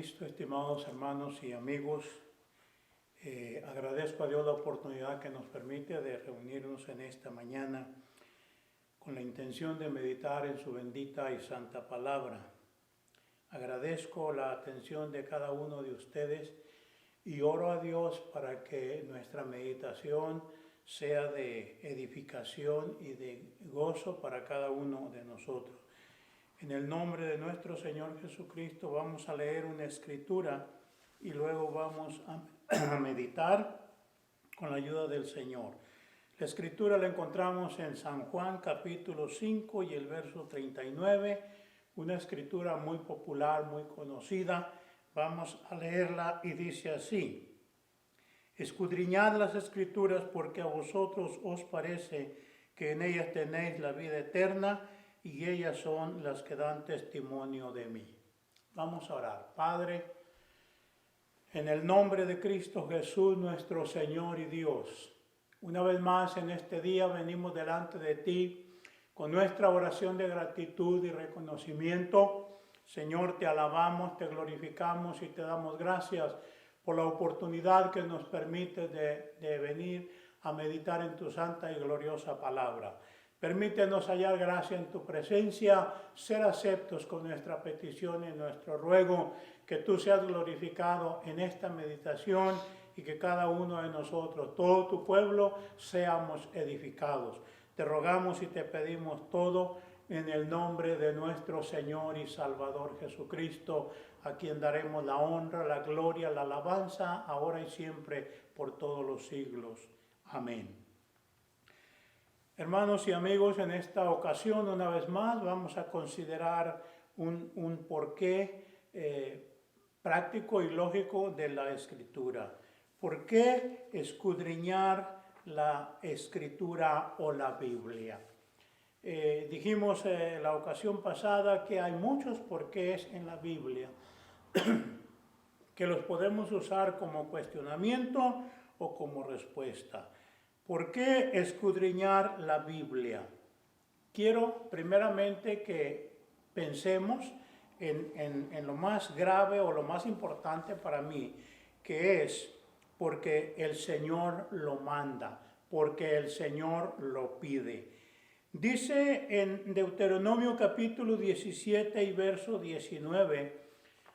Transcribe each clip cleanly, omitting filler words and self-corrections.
Cristo, estimados hermanos y amigos, agradezco a Dios la oportunidad que nos permite de reunirnos en esta mañana con la intención de meditar en su bendita y santa palabra. Agradezco la atención de cada uno de ustedes y oro a Dios para que nuestra meditación sea de edificación y de gozo para cada uno de nosotros. En el nombre de nuestro Señor Jesucristo vamos a leer una escritura y luego vamos a meditar con la ayuda del Señor. La escritura la encontramos en San Juan capítulo 5 y el verso 39, una escritura muy popular, muy conocida. Vamos a leerla y dice así: escudriñad las escrituras porque a vosotros os parece que en ellas tenéis la vida eterna y ellas son las que dan testimonio de mí. Vamos a orar. Padre, en el nombre de Cristo Jesús, nuestro Señor y Dios, una vez más en este día venimos delante de ti con nuestra oración de gratitud y reconocimiento. Señor, te alabamos, te glorificamos y te damos gracias por la oportunidad que nos permite de venir a meditar en tu santa y gloriosa palabra. Permítenos hallar gracia en tu presencia, ser aceptos con nuestra petición y nuestro ruego, que tú seas glorificado en esta meditación y que cada uno de nosotros, todo tu pueblo, seamos edificados. Te rogamos y te pedimos todo en el nombre de nuestro Señor y Salvador Jesucristo, a quien daremos la honra, la gloria, la alabanza, ahora y siempre, por todos los siglos. Amén. Hermanos y amigos, en esta ocasión, una vez más, vamos a considerar un porqué práctico y lógico de la Escritura. ¿Por qué escudriñar la Escritura o la Biblia? Dijimos la ocasión pasada que hay muchos porqués en la Biblia que los podemos usar como cuestionamiento o como respuesta. ¿Por qué escudriñar la Biblia? Quiero primeramente que pensemos en lo más grave o lo más importante para mí, que es porque el Señor lo manda, porque el Señor lo pide. Dice en Deuteronomio capítulo 17 y verso 19,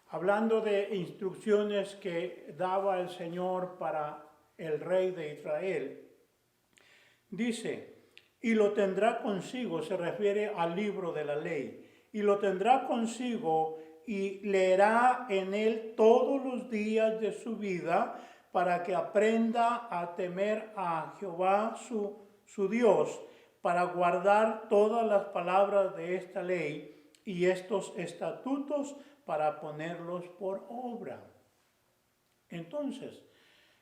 hablando de instrucciones que daba el Señor para el rey de Israel, dice: y lo tendrá consigo, se refiere al libro de la ley, y lo tendrá consigo y leerá en él todos los días de su vida para que aprenda a temer a Jehová su Dios, para guardar todas las palabras de esta ley y estos estatutos para ponerlos por obra. Entonces,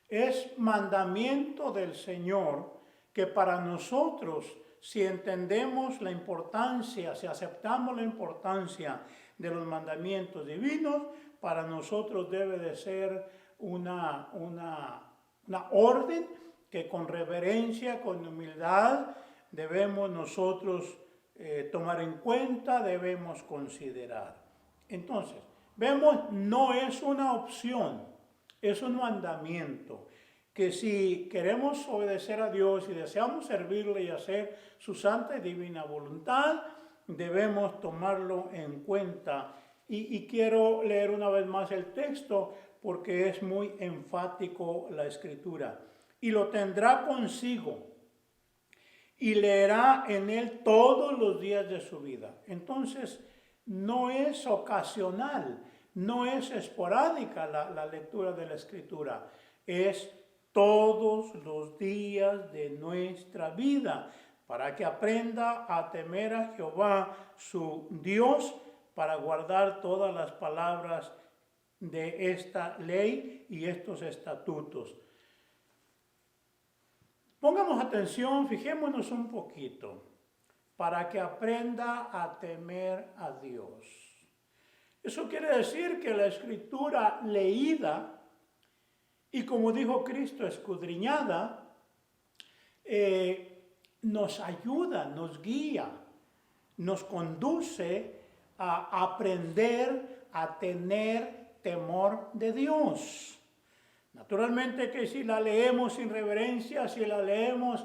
es mandamiento del Señor que para nosotros, si entendemos la importancia, si aceptamos la importancia de los mandamientos divinos, para nosotros debe de ser una orden que con reverencia, con humildad, debemos nosotros tomar en cuenta, debemos considerar. Entonces, vemos, no es una opción, es un mandamiento, que si queremos obedecer a Dios y deseamos servirle y hacer su santa y divina voluntad, debemos tomarlo en cuenta. Y quiero leer una vez más el texto porque es muy enfático la Escritura. Y lo tendrá consigo y leerá en él todos los días de su vida. Entonces, no es ocasional, no es esporádica la lectura de la Escritura, es todos los días de nuestra vida, para que aprenda a temer a Jehová su Dios, para guardar todas las palabras de esta ley y estos estatutos. Pongamos atención, fijémonos un poquito, para que aprenda a temer a Dios. Eso quiere decir que la Escritura leída, y como dijo Cristo, escudriñada, nos ayuda, nos guía, nos conduce a aprender a tener temor de Dios. Naturalmente que si la leemos sin reverencia, si la leemos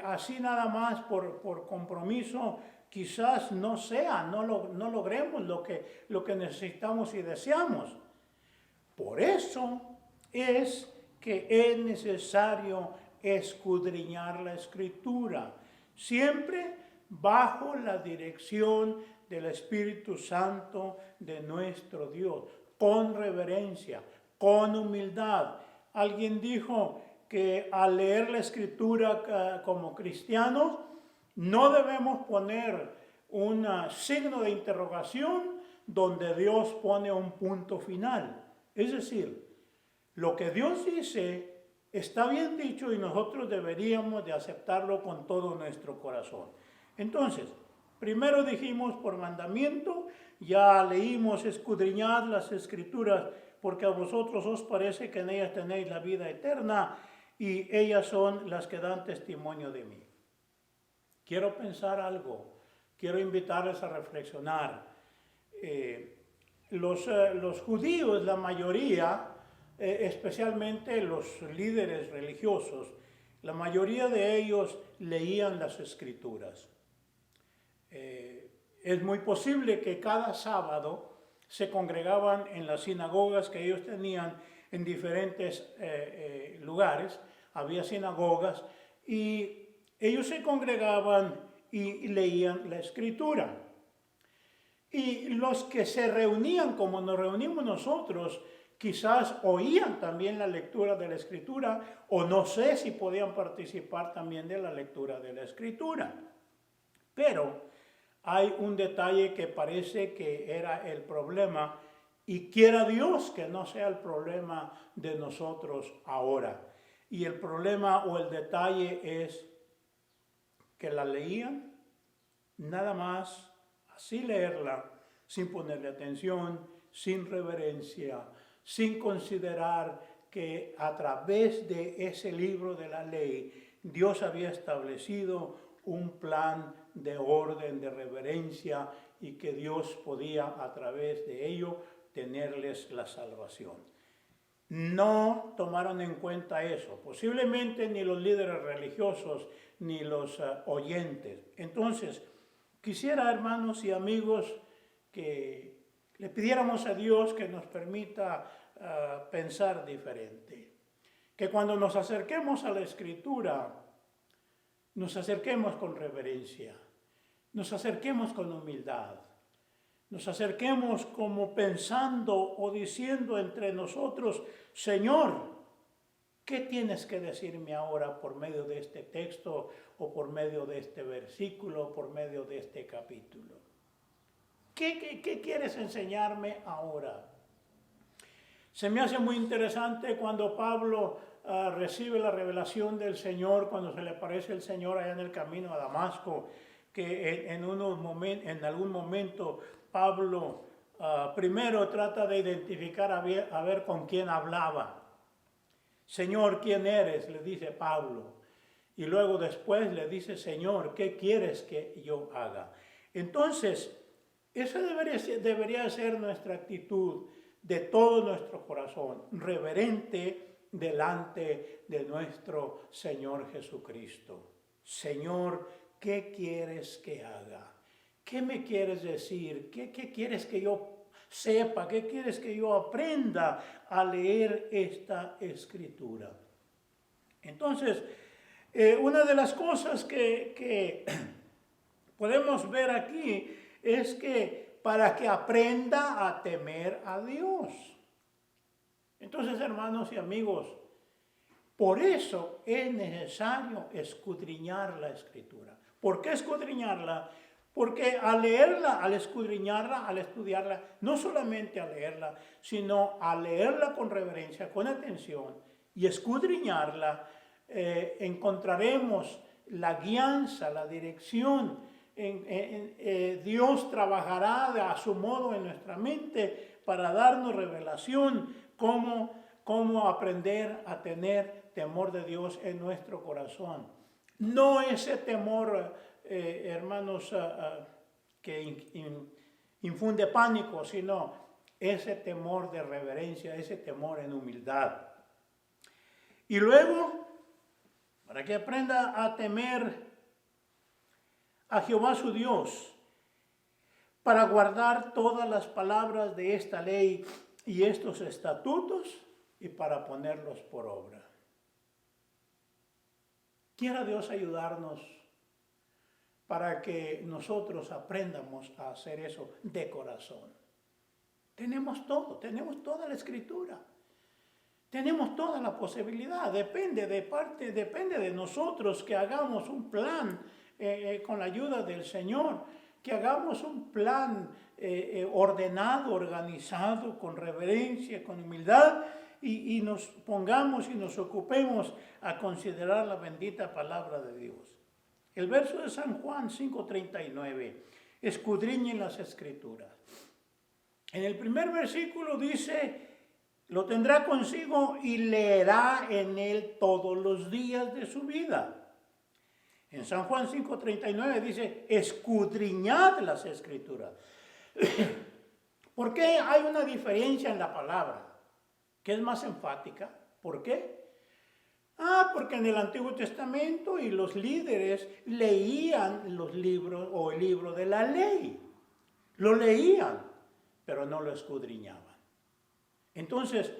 así nada más por compromiso, quizás no logremos lo que necesitamos y deseamos. Por eso es que es necesario escudriñar la Escritura, siempre bajo la dirección del Espíritu Santo de nuestro Dios, con reverencia, con humildad. Alguien dijo que al leer la Escritura como cristianos, no debemos poner un signo de interrogación donde Dios pone un punto final. Es decir, lo que Dios dice está bien dicho y nosotros deberíamos de aceptarlo con todo nuestro corazón. Entonces, primero dijimos por mandamiento, ya leímos escudriñad las Escrituras porque a vosotros os parece que en ellas tenéis la vida eterna y ellas son las que dan testimonio de mí. Quiero pensar algo, quiero invitarles a reflexionar. Los judíos, la mayoría, especialmente los líderes religiosos, la mayoría de ellos leían las Escrituras. Es muy posible que cada sábado se congregaban en las sinagogas que ellos tenían en diferentes lugares. Había sinagogas y ellos se congregaban y leían la Escritura. Y los que se reunían como nos reunimos nosotros, quizás oían también la lectura de la Escritura o no sé si podían participar también de la lectura de la Escritura. Pero hay un detalle que parece que era el problema y quiera Dios que no sea el problema de nosotros ahora. Y el problema o el detalle es que la leían nada más, así leerla, sin ponerle atención, sin reverencia, sin considerar que a través de ese libro de la ley Dios había establecido un plan de orden, de reverencia y que Dios podía a través de ello tenerles la salvación. No tomaron en cuenta eso, posiblemente ni los líderes religiosos ni los oyentes. Entonces, quisiera, hermanos y amigos, que le pidiéramos a Dios que nos permita pensar diferente. Que cuando nos acerquemos a la Escritura, nos acerquemos con reverencia, nos acerquemos con humildad, nos acerquemos como pensando o diciendo entre nosotros, Señor, ¿qué tienes que decirme ahora por medio de este texto o por medio de este versículo o por medio de este capítulo? ¿Qué quieres enseñarme ahora? Se me hace muy interesante cuando Pablo recibe la revelación del Señor, cuando se le aparece el Señor allá en el camino a Damasco, que en algún momento Pablo primero trata de identificar a ver con quién hablaba. Señor, ¿quién eres?, le dice Pablo. Y luego después le dice, Señor, ¿qué quieres que yo haga? Entonces, esa debería ser nuestra actitud de todo nuestro corazón, reverente delante de nuestro Señor Jesucristo. Señor, ¿qué quieres que haga? ¿Qué me quieres decir? ¿Qué quieres que yo sepa? ¿Qué quieres que yo aprenda a leer esta Escritura? Entonces, una de las cosas que podemos ver aquí es que para que aprenda a temer a Dios. Entonces, hermanos y amigos, por eso es necesario escudriñar la Escritura. ¿Por qué escudriñarla? Porque al leerla, al escudriñarla, al estudiarla, no solamente a leerla, sino a leerla con reverencia, con atención y escudriñarla, encontraremos la guianza, la dirección. Dios trabajará a su modo en nuestra mente para darnos revelación, cómo aprender a tener temor de Dios en nuestro corazón. No ese temor, hermanos, que infunde pánico, sino ese temor de reverencia, ese temor en humildad. Y luego, para que aprenda a temer a Jehová su Dios, para guardar todas las palabras de esta ley y estos estatutos y para ponerlos por obra. Quiera Dios ayudarnos para que nosotros aprendamos a hacer eso de corazón. Tenemos todo, tenemos toda la Escritura. Tenemos toda la posibilidad, depende de nosotros que hagamos un plan con la ayuda del Señor, que hagamos un plan ordenado, organizado, con reverencia, con humildad, y nos pongamos y nos ocupemos a considerar la bendita palabra de Dios. El verso de San Juan 5:39, escudriñen las Escrituras. En el primer versículo dice, lo tendrá consigo y leerá en él todos los días de su vida. En San Juan 5:39 dice, escudriñad las Escrituras. ¿Por qué hay una diferencia en la palabra? ¿Que es más enfática? ¿Por qué? Porque en el Antiguo Testamento y los líderes leían los libros o el libro de la ley. Lo leían, pero no lo escudriñaban. Entonces,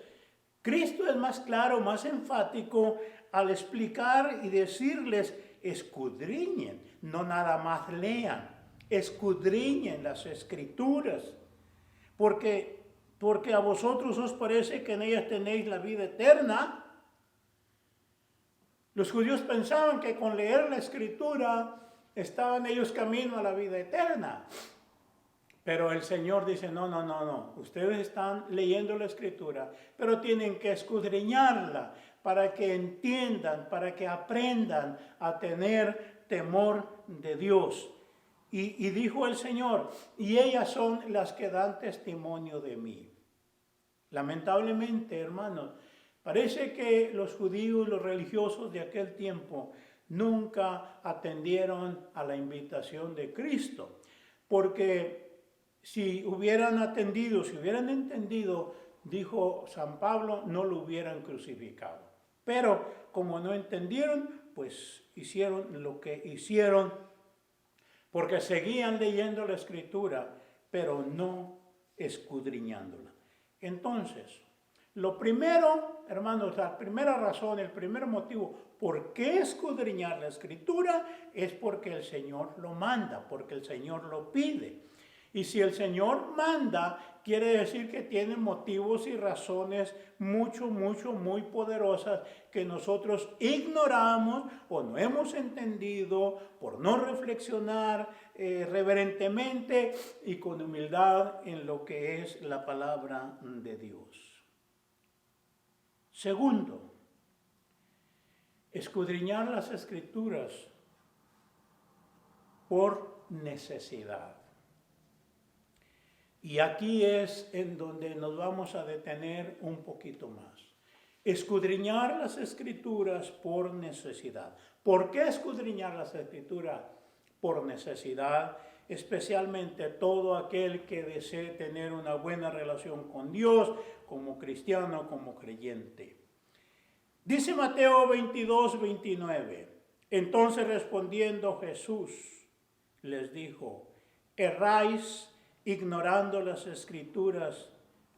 Cristo es más claro, más enfático al explicar y decirles, escudriñen, no nada más lean, escudriñen las Escrituras, porque a vosotros os parece que en ellas tenéis la vida eterna. Los judíos pensaban que con leer la Escritura estaban ellos camino a la vida eterna. Pero el Señor dice, no. Ustedes están leyendo la Escritura, pero tienen que escudriñarla para que entiendan, para que aprendan a tener temor de Dios. Y dijo el Señor, y ellas son las que dan testimonio de mí. Lamentablemente, hermanos, parece que los judíos, los religiosos de aquel tiempo, nunca atendieron a la invitación de Cristo, porque si hubieran atendido, si hubieran entendido, dijo San Pablo, no lo hubieran crucificado. Pero como no entendieron, pues hicieron lo que hicieron, porque seguían leyendo la Escritura, pero no escudriñándola. Entonces, lo primero, hermanos, la primera razón, el primer motivo por qué escudriñar la Escritura es porque el Señor lo manda, porque el Señor lo pide. Y si el Señor manda, quiere decir que tiene motivos y razones muy poderosas que nosotros ignoramos o no hemos entendido por no reflexionar reverentemente y con humildad en lo que es la palabra de Dios. Segundo, escudriñar las Escrituras por necesidad. Y aquí es en donde nos vamos a detener un poquito más. Escudriñar las Escrituras por necesidad. ¿Por qué escudriñar las Escrituras por necesidad? Especialmente todo aquel que desee tener una buena relación con Dios, como cristiano, como creyente. Dice Mateo 22:29. Entonces respondiendo Jesús les dijo, erráis ignorando las Escrituras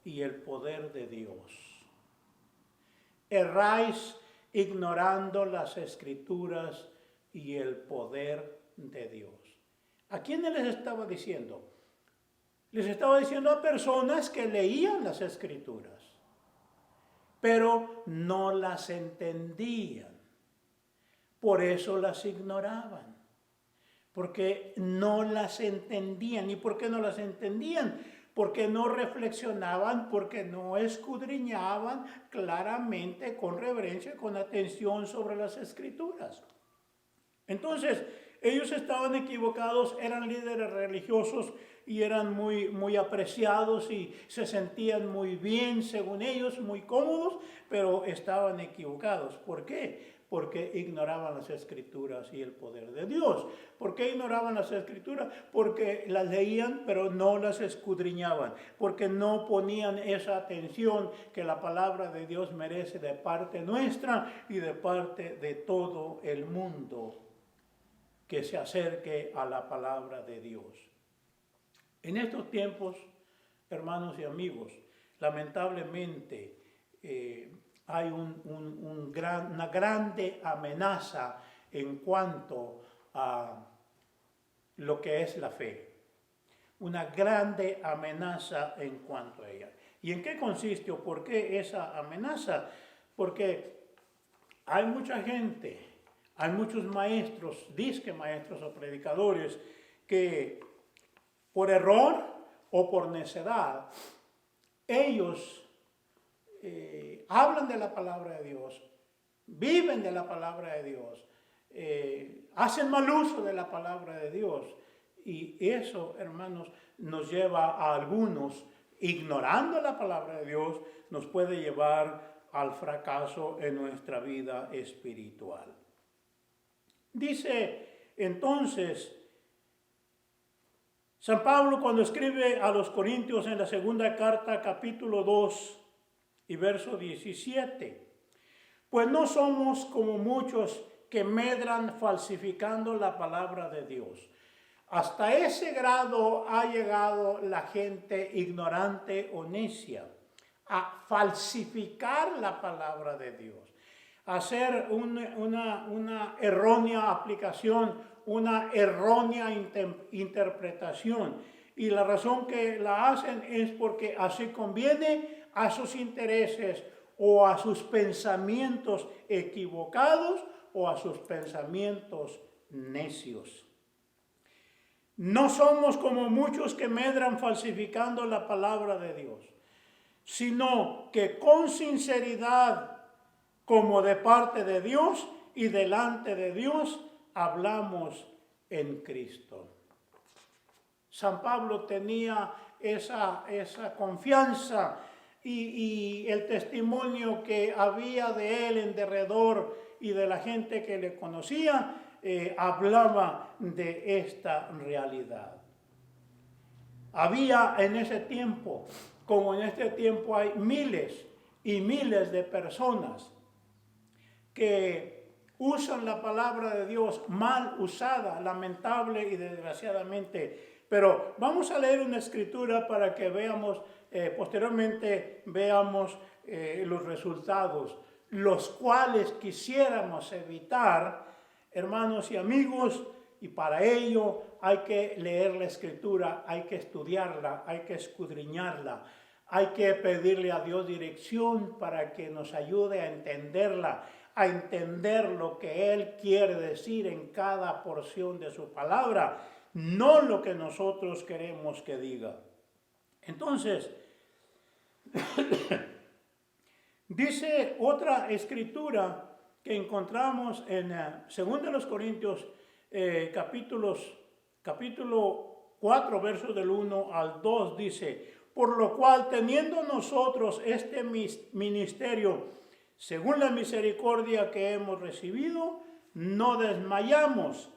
y el poder de Dios. Erráis ignorando las Escrituras y el poder de Dios. ¿A quiénes les estaba diciendo? Les estaba diciendo a personas que leían las Escrituras, pero no las entendían. Por eso las ignoraban. Porque no las entendían. ¿Y por qué no las entendían? Porque no reflexionaban, porque no escudriñaban claramente, con reverencia, con atención sobre las Escrituras. Entonces, ellos estaban equivocados, eran líderes religiosos y eran muy apreciados y se sentían muy bien, según ellos, muy cómodos, pero estaban equivocados. ¿Por qué? Porque ignoraban las Escrituras y el poder de Dios. ¿Por qué ignoraban las Escrituras? Porque las leían, pero no las escudriñaban. Porque no ponían esa atención que la palabra de Dios merece de parte nuestra y de parte de todo el mundo que se acerque a la palabra de Dios. En estos tiempos, hermanos y amigos, lamentablemente hay una grande amenaza en cuanto a lo que es la fe. Una grande amenaza en cuanto a ella. ¿Y en qué consiste o por qué esa amenaza? Porque hay mucha gente, hay muchos maestros, disque maestros o predicadores, que por error o por necedad, ellos hablan de la palabra de Dios, viven de la palabra de Dios, hacen mal uso de la palabra de Dios. Y eso, hermanos, nos lleva a algunos, ignorando la palabra de Dios, nos puede llevar al fracaso en nuestra vida espiritual. Dice entonces San Pablo cuando escribe a los Corintios en la segunda carta, capítulo 2 y verso 17, pues no somos como muchos que medran falsificando la palabra de Dios. Hasta ese grado ha llegado la gente ignorante o necia a falsificar la palabra de Dios, a hacer una errónea aplicación, una errónea interpretación. Y la razón que la hacen es porque así conviene a sus intereses o a sus pensamientos equivocados o a sus pensamientos necios. No somos como muchos que medran falsificando la palabra de Dios, sino que con sinceridad, como de parte de Dios y delante de Dios, hablamos en Cristo. San Pablo tenía esa confianza y el testimonio que había de él en derredor y de la gente que le conocía, hablaba de esta realidad. Había en ese tiempo, como en este tiempo hay miles y miles de personas que usan la palabra de Dios mal usada, lamentable y desgraciadamente. Pero vamos a leer una escritura para que veamos, posteriormente veamos los resultados, los cuales quisiéramos evitar, hermanos y amigos, y para ello hay que leer la escritura, hay que estudiarla, hay que escudriñarla, hay que pedirle a Dios dirección para que nos ayude a entenderla, a entender lo que Él quiere decir en cada porción de su palabra, no lo que nosotros queremos que diga. Entonces, dice otra escritura que encontramos en 2 Corintios capítulo 4, versos del 1 al 2, dice: por lo cual, teniendo nosotros este ministerio, según la misericordia que hemos recibido, no desmayamos.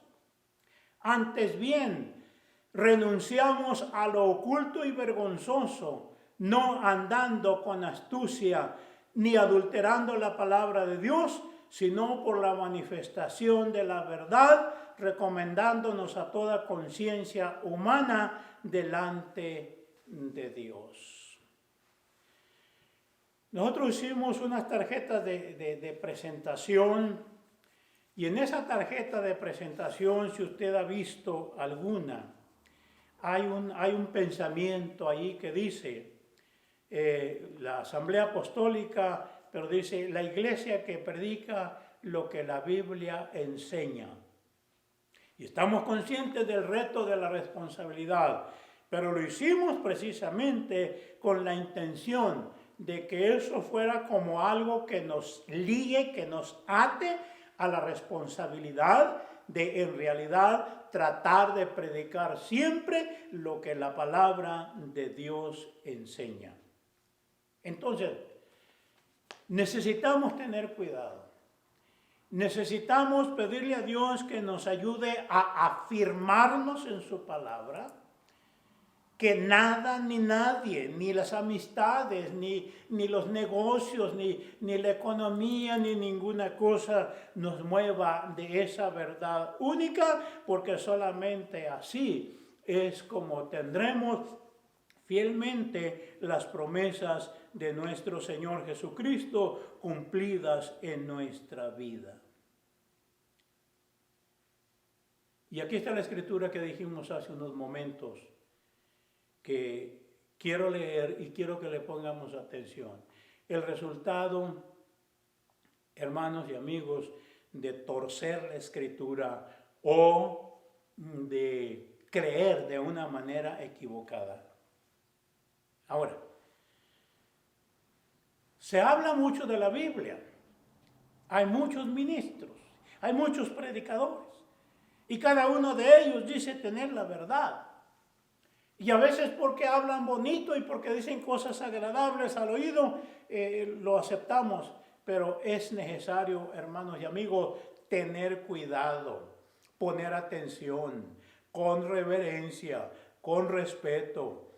Antes bien, renunciamos a lo oculto y vergonzoso, no andando con astucia, ni adulterando la palabra de Dios, sino por la manifestación de la verdad, recomendándonos a toda conciencia humana delante de Dios. Nosotros hicimos unas tarjetas de presentación, y en esa tarjeta de presentación, si usted ha visto alguna, hay un pensamiento ahí que dice la Asamblea Apostólica, pero dice la iglesia que predica lo que la Biblia enseña. Y estamos conscientes del reto de la responsabilidad, pero lo hicimos precisamente con la intención de que eso fuera como algo que nos ligue, que nos ate a la responsabilidad de en realidad tratar de predicar siempre lo que la palabra de Dios enseña. Entonces, necesitamos tener cuidado. Necesitamos pedirle a Dios que nos ayude a afirmarnos en su palabra, que nada ni nadie, ni las amistades, ni los negocios, ni la economía, ni ninguna cosa nos mueva de esa verdad única, porque solamente así es como tendremos fielmente las promesas de nuestro Señor Jesucristo cumplidas en nuestra vida. Y aquí está la escritura que dijimos hace unos momentos, que quiero leer y quiero que le pongamos atención. El resultado, hermanos y amigos, de torcer la escritura o de creer de una manera equivocada. Ahora, se habla mucho de la Biblia. Hay muchos ministros, hay muchos predicadores. Y cada uno de ellos dice tener la verdad. Y a veces porque hablan bonito y porque dicen cosas agradables al oído, lo aceptamos. Pero es necesario, hermanos y amigos, tener cuidado, poner atención, con reverencia, con respeto,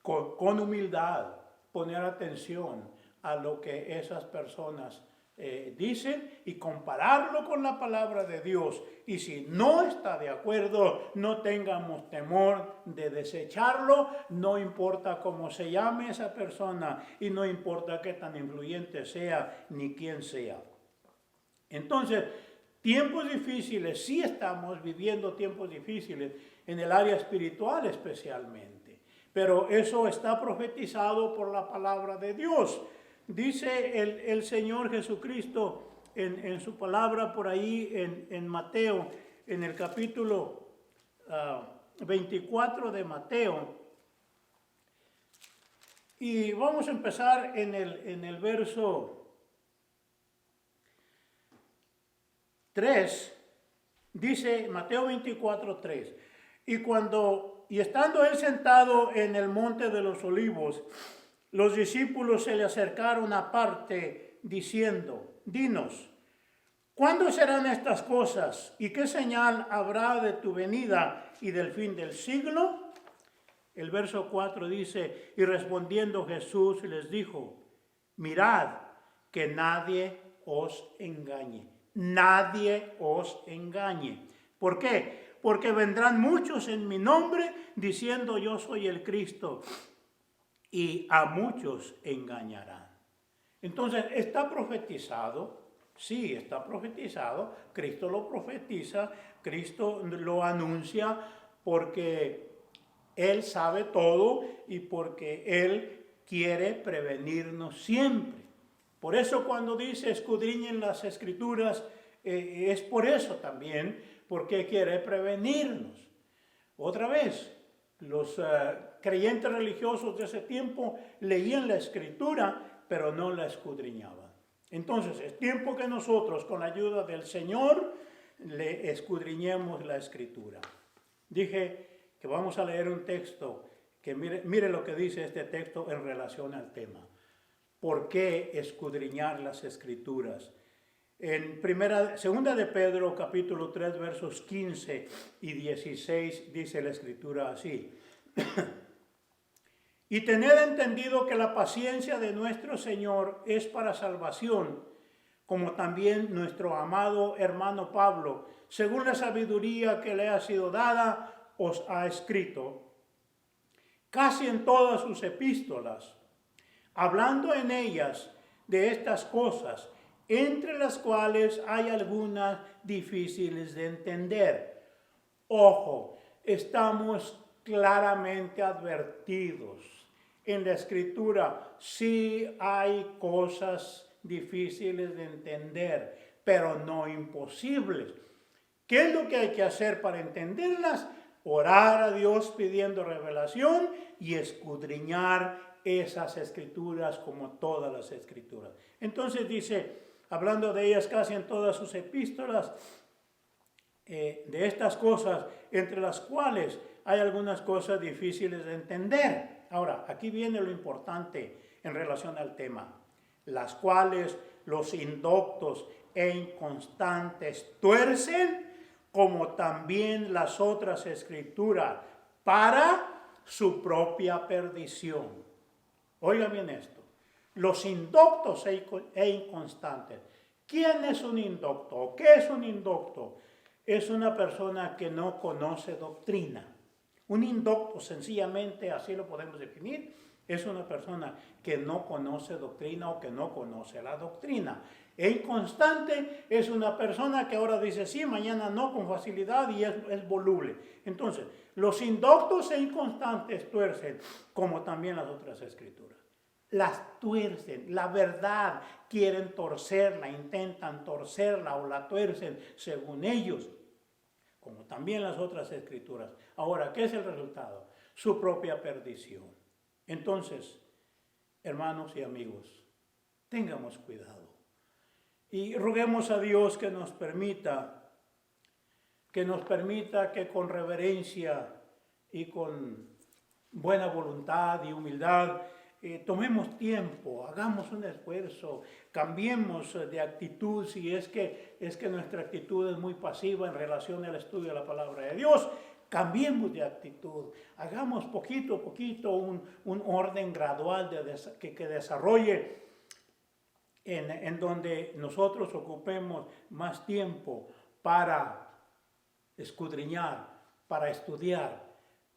con humildad, poner atención a lo que esas personas dicen y compararlo con la palabra de Dios. Y si no está de acuerdo, no tengamos temor de desecharlo, no importa cómo se llame esa persona y no importa qué tan influyente sea ni quién sea. Entonces, tiempos difíciles, sí estamos viviendo tiempos difíciles en el área espiritual especialmente, pero eso está profetizado por la palabra de Dios. Dice el Señor Jesucristo en su palabra por ahí en Mateo, en el capítulo 24 de Mateo. Y vamos a empezar en el verso 3. Dice Mateo 24, 3. Y estando él sentado en el monte de los olivos, los discípulos se le acercaron aparte diciendo: dinos, ¿cuándo serán estas cosas? ¿Y qué señal habrá de tu venida y del fin del siglo? El verso 4 dice: y respondiendo Jesús les dijo: mirad que nadie os engañe. Nadie os engañe. ¿Por qué? Porque vendrán muchos en mi nombre diciendo yo soy el Cristo, y a muchos engañarán. Entonces, ¿está profetizado? Sí, está profetizado. Cristo lo profetiza, Cristo lo anuncia porque Él sabe todo y porque Él quiere prevenirnos siempre. Por eso cuando dice escudriñen las Escrituras, es por eso también, porque quiere prevenirnos. Otra vez, los creyentes religiosos de ese tiempo leían la Escritura, pero no la escudriñaban. Entonces, es tiempo que nosotros, con la ayuda del Señor, le escudriñemos la Escritura. Dije que vamos a leer un texto, que mire lo que dice este texto en relación al tema. ¿Por qué escudriñar las Escrituras? En segunda de Pedro, capítulo 3, versos 15 y 16, dice la Escritura así. Y tened entendido que la paciencia de nuestro Señor es para salvación, como también nuestro amado hermano Pablo, según la sabiduría que le ha sido dada, os ha escrito, casi en todas sus epístolas, hablando en ellas de estas cosas, entre las cuales hay algunas difíciles de entender. Ojo, estamos claramente advertidos en la Escritura. Sí hay cosas difíciles de entender, pero no imposibles. ¿Qué es lo que hay que hacer para entenderlas? Orar a Dios pidiendo revelación y escudriñar esas Escrituras como todas las Escrituras. Entonces dice, hablando de ellas casi en todas sus epístolas, de estas cosas, entre las cuales hay algunas cosas difíciles de entender. Ahora, aquí viene lo importante en relación al tema, las cuales los indoctos e inconstantes tuercen, como también las otras escrituras, para su propia perdición. Oigan bien esto. Los indoctos e inconstantes. ¿Quién es un indocto? ¿Qué es un indocto? Es una persona que no conoce doctrina. Un indocto, sencillamente, así lo podemos definir, es una persona que no conoce doctrina o que no conoce la doctrina. E inconstante es una persona que ahora dice sí, mañana no, con facilidad, y es voluble. Entonces, los indoctos e inconstantes tuercen, como también las otras escrituras. Las tuercen, la verdad, quieren torcerla, intentan torcerla o la tuercen según ellos, como también las otras escrituras. Ahora, ¿qué es el resultado? Su propia perdición. Entonces, hermanos y amigos, tengamos cuidado y roguemos a Dios que nos permita que con reverencia y con buena voluntad y humildad tomemos tiempo, hagamos un esfuerzo, cambiemos de actitud si es que nuestra actitud es muy pasiva en relación al estudio de la palabra de Dios. Cambiemos de actitud, hagamos poquito a poquito un orden gradual que desarrolle en donde nosotros ocupemos más tiempo para escudriñar, para estudiar,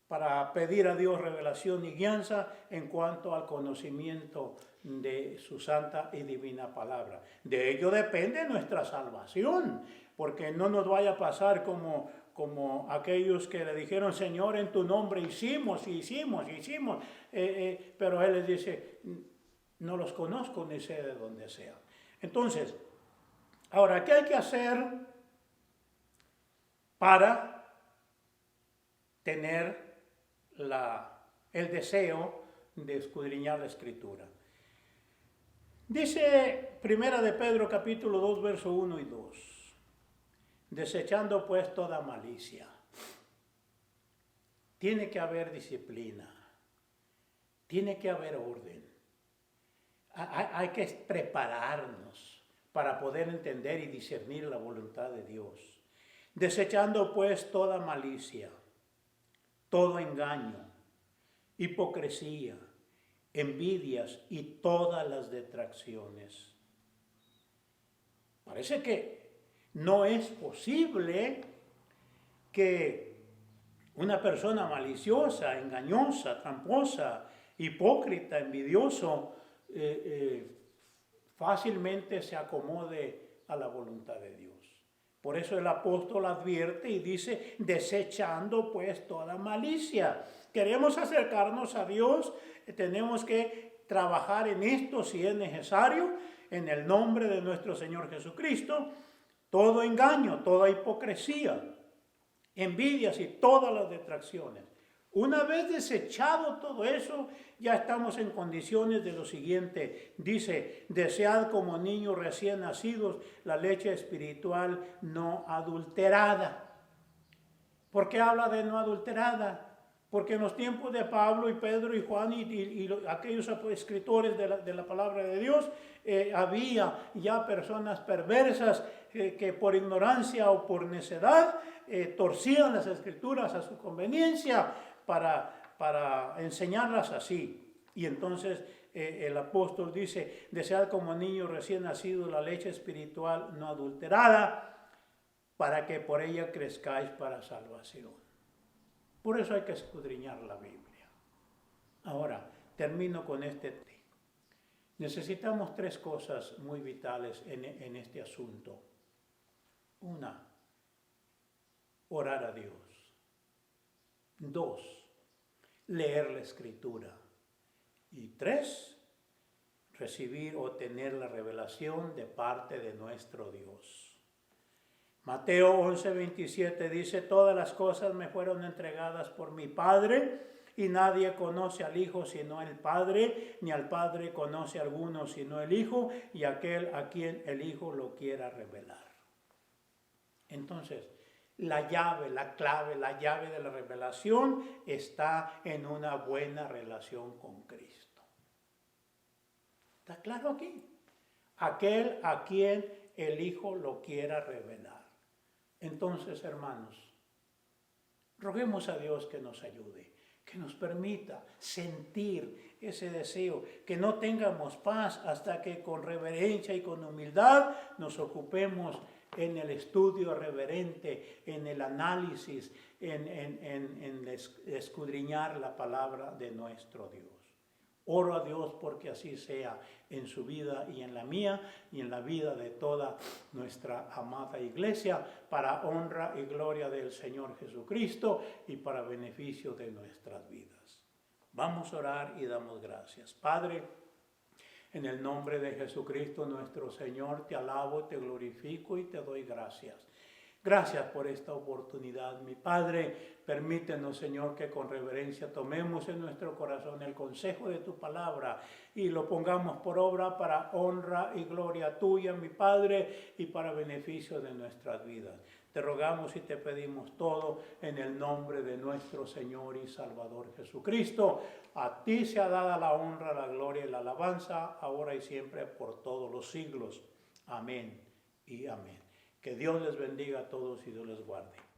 para pedir a Dios revelación y guianza en cuanto al conocimiento de su santa y divina palabra. De ello depende nuestra salvación, porque no nos vaya a pasar como aquellos que le dijeron, Señor, en tu nombre hicimos, pero Él les dice, no los conozco ni sé de dónde sean. Entonces, ahora, ¿qué hay que hacer para tener el deseo de escudriñar la Escritura? Dice Primera de Pedro capítulo 2, verso 1 y 2, desechando pues toda malicia. Tiene que haber disciplina, tiene que haber orden. Hay que prepararnos para poder entender y discernir la voluntad de Dios. Desechando pues toda malicia, todo engaño, hipocresía, envidias y todas las detracciones. Parece que no es posible que una persona maliciosa, engañosa, tramposa, hipócrita, envidioso, fácilmente se acomode a la voluntad de Dios. Por eso el apóstol advierte y dice, desechando pues toda malicia. Queremos acercarnos a Dios, tenemos que trabajar en esto si es necesario, en el nombre de nuestro Señor Jesucristo. Todo engaño, toda hipocresía, envidias y todas las detracciones. Una vez desechado todo eso, ya estamos en condiciones de lo siguiente. Dice, desead como niños recién nacidos la leche espiritual no adulterada. ¿Por qué habla de no adulterada? Porque en los tiempos de Pablo y Pedro y Juan y aquellos escritores de la palabra de Dios, había ya personas perversas que por ignorancia o por necedad torcían las escrituras a su conveniencia para enseñarlas así. Y entonces el apóstol dice, desead como niños recién nacidos la leche espiritual no adulterada, para que por ella crezcáis para salvación. Por eso hay que escudriñar la Biblia. Ahora, termino con este tema. Necesitamos tres cosas muy vitales en este asunto. Una, orar a Dios. Dos, leer la Escritura. Y tres, recibir o tener la revelación de parte de nuestro Dios. Mateo 11:27 dice, todas las cosas me fueron entregadas por mi Padre, y nadie conoce al Hijo sino el Padre, ni al Padre conoce a alguno sino el Hijo, y aquel a quien el Hijo lo quiera revelar. Entonces, la llave, la clave, la llave de la revelación está en una buena relación con Cristo. ¿Está claro aquí? Aquel a quien el Hijo lo quiera revelar. Entonces, hermanos, roguemos a Dios que nos ayude, que nos permita sentir ese deseo, que no tengamos paz hasta que con reverencia y con humildad nos ocupemos en el estudio reverente, en el análisis, en escudriñar la palabra de nuestro Dios. Oro a Dios porque así sea en su vida y en la mía y en la vida de toda nuestra amada iglesia, para honra y gloria del Señor Jesucristo y para beneficio de nuestras vidas. Vamos a orar y damos gracias. Padre, en el nombre de Jesucristo nuestro Señor, te alabo, te glorifico y te doy gracias. Gracias por esta oportunidad, mi Padre. Permítenos, Señor, que con reverencia tomemos en nuestro corazón el consejo de tu palabra y lo pongamos por obra para honra y gloria tuya, mi Padre, y para beneficio de nuestras vidas. Te rogamos y te pedimos todo en el nombre de nuestro Señor y Salvador Jesucristo. A ti sea dada la honra, la gloria y la alabanza, ahora y siempre, por todos los siglos. Amén y amén. Que Dios les bendiga a todos y Dios les guarde.